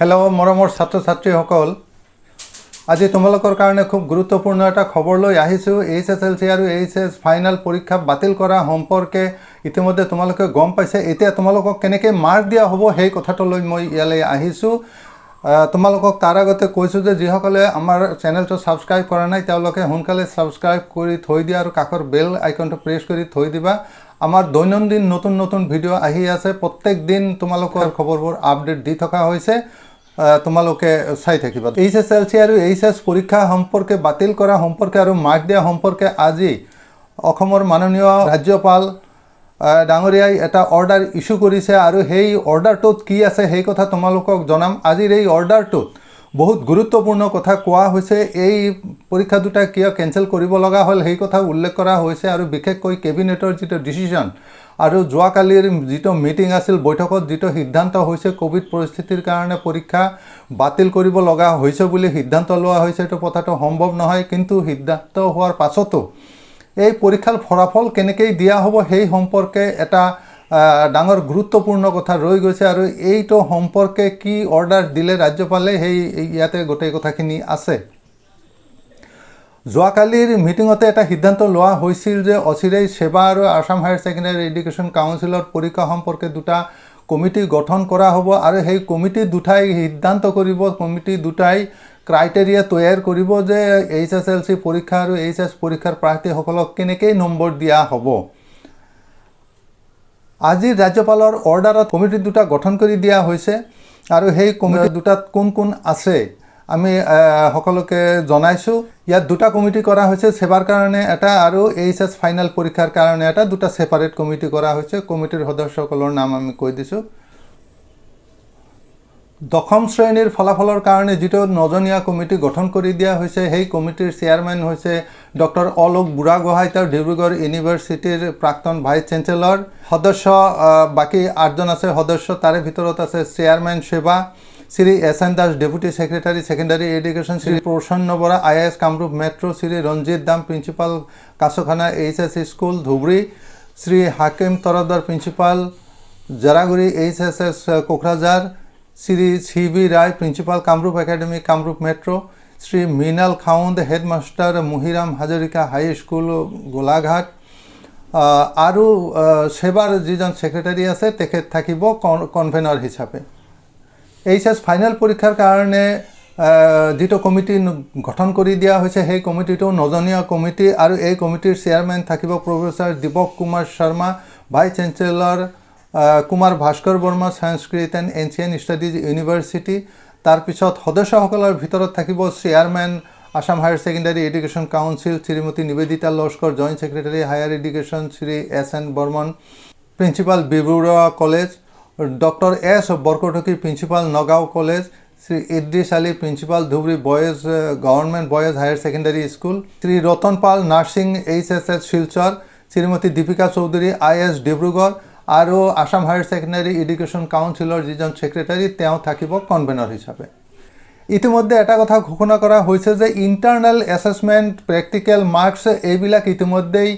Hello मरমৰ ছাত্ৰ ছাত্ৰীসকল আজি তোমালোকৰ কাৰণে খুব গুৰুত্বপূৰ্ণ এটা খবৰ লৈ আহিছো HSLC আৰু HS ফাইনাল পৰীক্ষা বাতিল কৰা সম্পৰ্কে ইতিমধ্যে তোমালোকে গম পাইছে এতিয়া তোমালোকক কেনেকৈ মাৰ্ক দিয়া হ'ব সেই কথাটো লৈ মই ইয়ালৈ আহিছো তোমালোকক তাৰ আগতে কৈছো যে যিসকলে আমাৰ চেনেলটো সাবস্ক্ৰাইব কৰা নাই তেওঁলোকে সোনকালে সাবস্ক্ৰাইব কৰি থৈ দিয়া আৰু কাষৰ বেল আইকনটো প্ৰেছ কৰি থৈ দিবা আমাৰ দৈনন্দিন নতুন নতুন ভিডিও আহি আছে প্ৰত্যেক দিন তোমালোকৰ খবৰবোৰ আপডেট দি থকা হৈছে তোমালোকে চাই থাকিবা HSLC আৰু HS পৰীক্ষা সম্পৰ্কে বাতিল কৰা সম্পৰ্কে আৰু মাৰ্ক দিয়া সম্পৰ্কে আজি অসমৰ মাননীয় ৰাজ্যপাল ডাঙৰীয়াই এটা অৰ্ডাৰ ইস্যু কৰিছে আৰু সেই অৰ্ডাৰটোত কি আছে সেই কথা তোমালোকক জনাম আজিৰ এই অৰ্ডাৰটোত বহুত গুৰুত্বপূৰ্ণ কথা কোৱা হৈছে এই পৰীক্ষা দুটা কিয় কেনসেল কৰিব লগা হ'ল সেই কথা উল্লেখ কৰা হৈছে আৰু বিশেষকৈ কেবিনেটৰ যেটো ডিসিশন আৰু যোৱাকালিৰ যেটো মিটিং আছিল বৈঠকত যেটো সিদ্ধান্ত হৈছে কোভিড পৰিস্থিতিৰ কাৰণে পৰীক্ষা বাতিল কৰিব লগা হৈছে বুলি সিদ্ধান্ত লোৱা হৈছে এটো কথাটো সম্ভৱ নহয় কিন্তু সিদ্ধান্ত হোৱাৰ পাছতো এই পৰীক্ষাৰ ফলাফল কেনেকৈ দিয়া হ'ব সেই সম্পৰ্কে এটা ডাঙৰ গুৰুত্বপূৰ্ণ কথা ৰৈ গৈছে আৰু এইটো সম্পৰ্কে কি অৰ্ডাৰ দিলে ৰাজ্যপালে সেই ইয়াতে গোটেই কথাখিনি আছে যোৱাকালিৰ মিটিংতে এটা সিদ্ধান্ত লোৱা হৈছিল যে অচিৰেই সেৱা আৰু আসাম হায়াৰ সেকেন্ডাৰী এডুকেশ্যন কাউন্সিলৰ পৰীক্ষা সম্পৰ্কে দুটা কমিটি গঠন কৰা হ'ব আৰু সেই কমিটি দুটাই সিদ্ধান্ত কৰিব কমিটি দুটাই ক্ৰাইটেৰিয়া তৈয়াৰ কৰিব যে HSLC পৰীক্ষা আৰু HS পৰীক্ষাৰ প্ৰাৰ্থীসকলক কেনেকৈ নম্বৰ দিয়া হ'ব আজি ৰাজ্যপালৰ অৰ্ডাৰত কমিটি দুটা গঠন কৰি দিয়া হৈছে আৰু সেই কমিটি দুটাত কোন কোন আছে আমি সকলোকে জনাইছো ইয়াত দুটা কমিটি কৰা হৈছে সেৱাৰ কাৰণে এটা আৰু HS ফাইনাল পৰীক্ষাৰ কাৰণে এটা দুটা সেপাৰেট কমিটি কৰা হৈছে কমিটিৰ সদস্যসকলৰ নাম আমি কৈ দিছো দশম শ্ৰেণীৰ ফলাফলৰ কাৰণে যেটো নজনীয়া কমিটি গঠন কৰি দিয়া হৈছে সেই কমিটিৰ চেয়াৰম্যান হৈছে ডক্টৰ অলোক বুঢ়াগোহাঁই তাৰ ডিব্ৰুগড় ইউনিভাৰ্চিটিৰ প্ৰাক্তন ভাইস চেঞ্চেলৰ সদস্য বাকি 8 জন আছে সদস্য তাৰে ভিতৰত আছে chairman SEBA Shri SN Das deputy secretary secondary education Shri Prasanna Bora IAS Kamrup metro Shri Ranjit Dam principal Kachhkhana HS school Dhubri Shri Hakim Tardar principal Jaraguri HSS Kokrajhar Shri CB Roy principal Kamrup academy Kamrup metro Shri Minal Khound headmaster Mahiram Hazarika high school Golaghat আৰু সেৱাৰ যিজন সেক্ৰেটাৰী আছে তেখেত থাকিব কনভেনৰ হিচাপে HS ফাইনাল পৰীক্ষাৰ কাৰণে যেটো কমিটি গঠন কৰি দিয়া হৈছে সেই কমিটিটো নজনীয়া কমিটি আৰু এই কমিটিৰ চেয়াৰম্যান থাকিব professor Deepak Kumar Sharma vice chancellor Kumar Bhaskar Varma Sanskrit and ancient studies university তাৰ পিছত সদস্যসকলৰ ভিতৰত থাকিব chairman Assam higher secondary education council Shrimati Nibedita Laskar joint secretary higher education Shri SN Barman principal Bibarua college doctor S Barkataki principal Nagaon college Shri Idris Ali principal Dhubri boys government boys higher secondary school Shri Ratan Pal nursing HSS Silchar Shrimati Dipika Choudhury IAS Dibrugarh আৰু Assam higher secondary education কাউন্সিলৰ যিজন secretary তেওঁ থাকিব convener হিচাপে ইতিমধ্যে এটা কথা ঘোষণা কৰা হৈছে যে ইন্টাৰনেল এছেছমেন্ট প্ৰেক্টিকেল মাৰ্কছ এইবিলাক ইতিমধ্যেই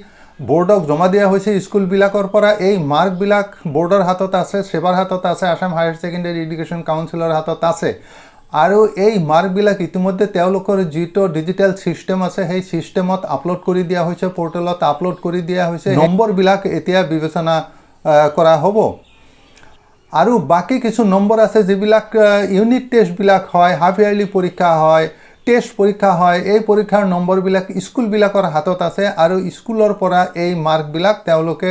বোৰ্ডক জমা দিয়া হৈছে স্কুলবিলাকৰ পৰা এই মাৰ্কবিলাক বোৰ্ডৰ হাতত আছে সেৱাৰ হাতত আছে আসাম হায়াৰ সেকেন্ডাৰী এডুকেশ্যন কাউন্সিলৰ হাতত আছে আৰু এই মাৰ্কবিলাক ইতিমধ্যে তেওঁলোকৰ যেটো ডিজিটেল সিস্টেম আছে সেই সিস্টেমত আপলোড কৰি দিয়া হৈছে পোৰ্টেলত আপলোড কৰি দিয়া হৈছে নম্বৰবিলাক এতিয়া বিবেচনা কৰা হ'ব আৰু বাকি কিছু নম্বৰ আছে যিবিলাক ইউনিট টেষ্টবিলাক হয় হাফ ইয়াৰলি পৰীক্ষা হয় টেষ্ট পৰীক্ষা হয় এই পৰীক্ষাৰ নম্বৰবিলাক স্কুলবিলাকৰ হাতত আছে আৰু স্কুলৰ পৰা এই মাৰ্কবিলাক তেওঁলোকে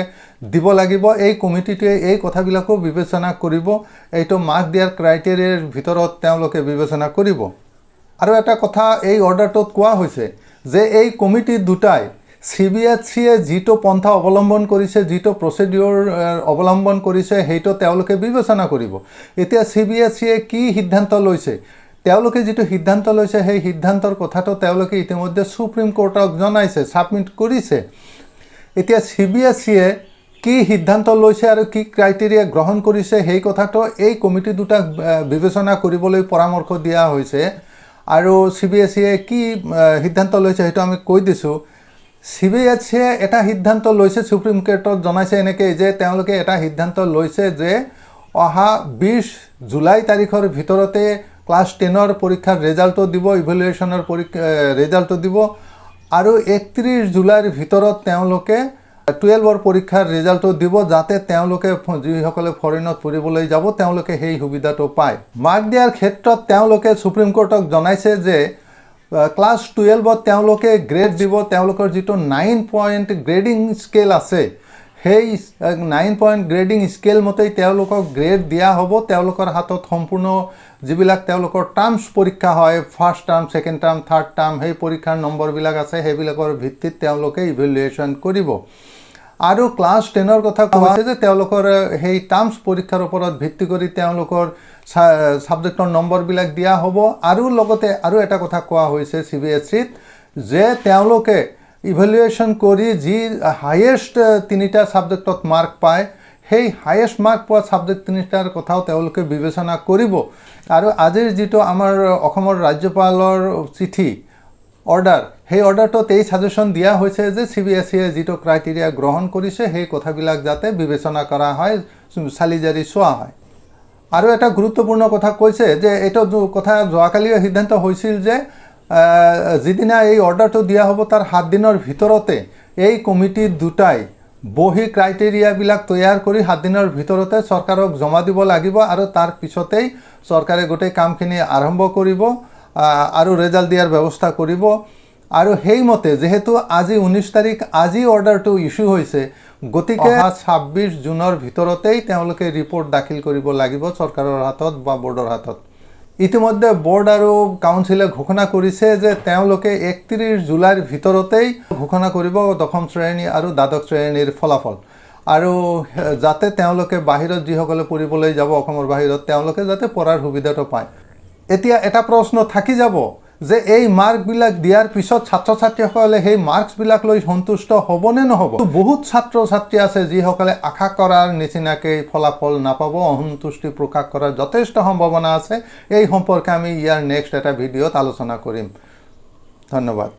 দিব লাগিব এই কমিটিটোৱে এই কথাবিলাকো বিবেচনা কৰিব এইটো মাৰ্ক দিয়াৰ ক্ৰাইটেৰিয়াৰ ভিতৰত তেওঁলোকে বিবেচনা কৰিব আৰু এটা কথা এই অৰ্ডাৰটোত কোৱা হৈছে যে এই কমিটি দুটাই CBSE যেটো পন্থা অৱলম্বন কৰিছে যেটো প্ৰচিডিউৰ অৱলম্বন কৰিছে হেইটো তেওঁলোকে বিবেচনা কৰিব এতিয়া CBSE কি সিদ্ধান্ত লৈছে তেওঁলোকে যেটো সিদ্ধান্ত লৈছে সেই সিদ্ধান্তৰ কথাটো তেওঁলোকে ইতিমধ্যে সুপ্ৰিম কোৰ্টক জনাইছে সাবমিট কৰিছে এতিয়া CBSE কি সিদ্ধান্ত লৈছে আৰু কি ক্ৰাইটেৰিয়া গ্ৰহণ কৰিছে সেই কথাটো এই কমিটি দুটা বিবেচনা কৰিবলৈ পৰামৰ্শ দিয়া হৈছে আৰু CBSE কি সিদ্ধান্ত লৈছে হেটো আমি কৈ দিছো CBSE এটা সিদ্ধান্ত লৈছে সুপ্ৰিম কোৰ্টত জনাইছে এনেকৈ যে তেওঁলোকে এটা সিদ্ধান্ত লৈছে যে অহা 20 জুলাই তাৰিখৰ ভিতৰতে ক্লাছ 10ৰ পৰীক্ষাৰ ৰেজাল্টটো দিব, ইভ্যালুয়েশনৰ ৰেজাল্টটো দিব আৰু 31 জুলাইৰ ভিতৰত তেওঁলোকে 12ৰ পৰীক্ষাৰ ৰেজাল্টটো দিব, যাতে তেওঁলোকে যিসকলে ফৰেনত পঢ়িবলৈ যাব তেওঁলোকে সেই সুবিধাটো পায়। মাৰ্ক দিয়াৰ ক্ষেত্ৰত তেওঁলোকে সুপ্ৰিম কোৰ্টক জনাইছে যে ক্লাছ 12ত তেওঁলোকে গ্ৰেড দিব, তেওঁলোকৰ যিটো 9 পইণ্ট গ্ৰেডিং স্কেল আছে সেই 9 পইণ্ট গ্ৰেডিং স্কেল মতেই তেওঁলোকক গ্ৰেড দিয়া হ'ব। তেওঁলোকৰ হাতত সম্পূৰ্ণ যিবিলাক তেওঁলোকৰ টাৰ্মছ পৰীক্ষা হয়, first term, second term, third term, সেই পৰীক্ষাৰ নম্বৰবিলাক আছে, সেইবিলাকৰ ভিত্তিত তেওঁলোকে ইভেলুৱেশ্যন কৰিব। আৰু ক্লাছ 10ৰ কথা কোৱা হৈছে যে তেওঁলোকৰ সেই টাৰ্মছ পৰীক্ষাৰ ওপৰত ভিত্তি কৰি তেওঁলোকৰ ছাবজেক্টৰ নম্বৰবিলাক দিয়া হ'ব। আৰু লগতে আৰু এটা কথা কোৱা হৈছে CBSEত যে তেওঁলোকে ইভেলুয়েশ্যন কৰি যি হাইয়েষ্ট 3টা ছাবজেক্টত মাৰ্ক পায় সেই হাইয়েষ্ট মাৰ্ক পোৱা ছাবজেক্ট 3টাৰ কথাও তেওঁলোকে বিবেচনা কৰিব। আৰু আজিৰ যিটো আমাৰ অসমৰ ৰাজ্যপালৰ চিঠি অৰ্ডাৰ, সেই অৰ্ডাৰটোত এই ছাজেশ্যন দিয়া হৈছে যে CBSEয়ে যিটো ক্ৰাইটেৰিয়া গ্ৰহণ কৰিছে সেই কথাবিলাক যাতে বিবেচনা কৰা হয়, চালি জাৰি চোৱা হয়। আৰু এটা গুৰুত্বপূৰ্ণ কথা কৈছে যে এইটো কথা যোৱাকালিও সিদ্ধান্ত হৈছিল যে যিদিনা এই অৰ্ডাৰটো দিয়া হ'ব তাৰ 7 দিনৰ ভিতৰতে এই কমিটি দুটাই বহি ক্ৰাইটেৰিয়াবিলাক তৈয়াৰ কৰি 7 দিনৰ ভিতৰতে চৰকাৰক জমা দিব লাগিব আৰু তাৰ পিছতেই চৰকাৰে গোটেই কামখিনি আৰম্ভ কৰিব আৰু ৰেজাল্ট দিয়াৰ ব্যৱস্থা কৰিব। আৰু সেইমতে যিহেতু আজি 19 তাৰিখ, আজি অৰ্ডাৰটো ইছ্যু হৈছে, গতিকে 26 জুনৰ ভিতৰতেই তেওঁলোকে ৰিপৰ্ট দাখিল কৰিব লাগিব চৰকাৰৰ হাতত বা বোৰ্ডৰ হাতত। ইতিমধ্যে বোৰ্ড আৰু কাউন্সিলে ঘোষণা কৰিছে যে তেওঁলোকে 31 জুলাইৰ ভিতৰতেই ঘোষণা কৰিব 10ম শ্ৰেণী আৰু দ্বাদশ শ্ৰেণীৰ ফলাফল। আৰু যাতে তেওঁলোকে বাহিৰত যিসকলে পঢ়িবলৈ যাব অসমৰ বাহিৰত তেওঁলোকে যাতে পঢ়াৰ সুবিধাটো পায়। এতিয়া এটা প্ৰশ্ন থাকি যাব যে এই মাৰ্কবিলাক দিয়াৰ পিছত ছাত্ৰ ছাত্ৰীসকলে সেই মাৰ্কছবিলাক লৈ সন্তুষ্ট হ'বনে নহ'ব। বহুত ছাত্ৰ ছাত্ৰী আছে যিসকলে আশা কৰাৰ নিচিনাকৈ ফলাফল নাপাব, অসন্তুষ্টি প্ৰকাশ কৰাৰ যথেষ্ট সম্ভাৱনা আছে। এই সম্পৰ্কে আমি ইয়াৰ নেক্সট এটা ভিডিঅ'ত আলোচনা কৰিম। ধন্যবাদ।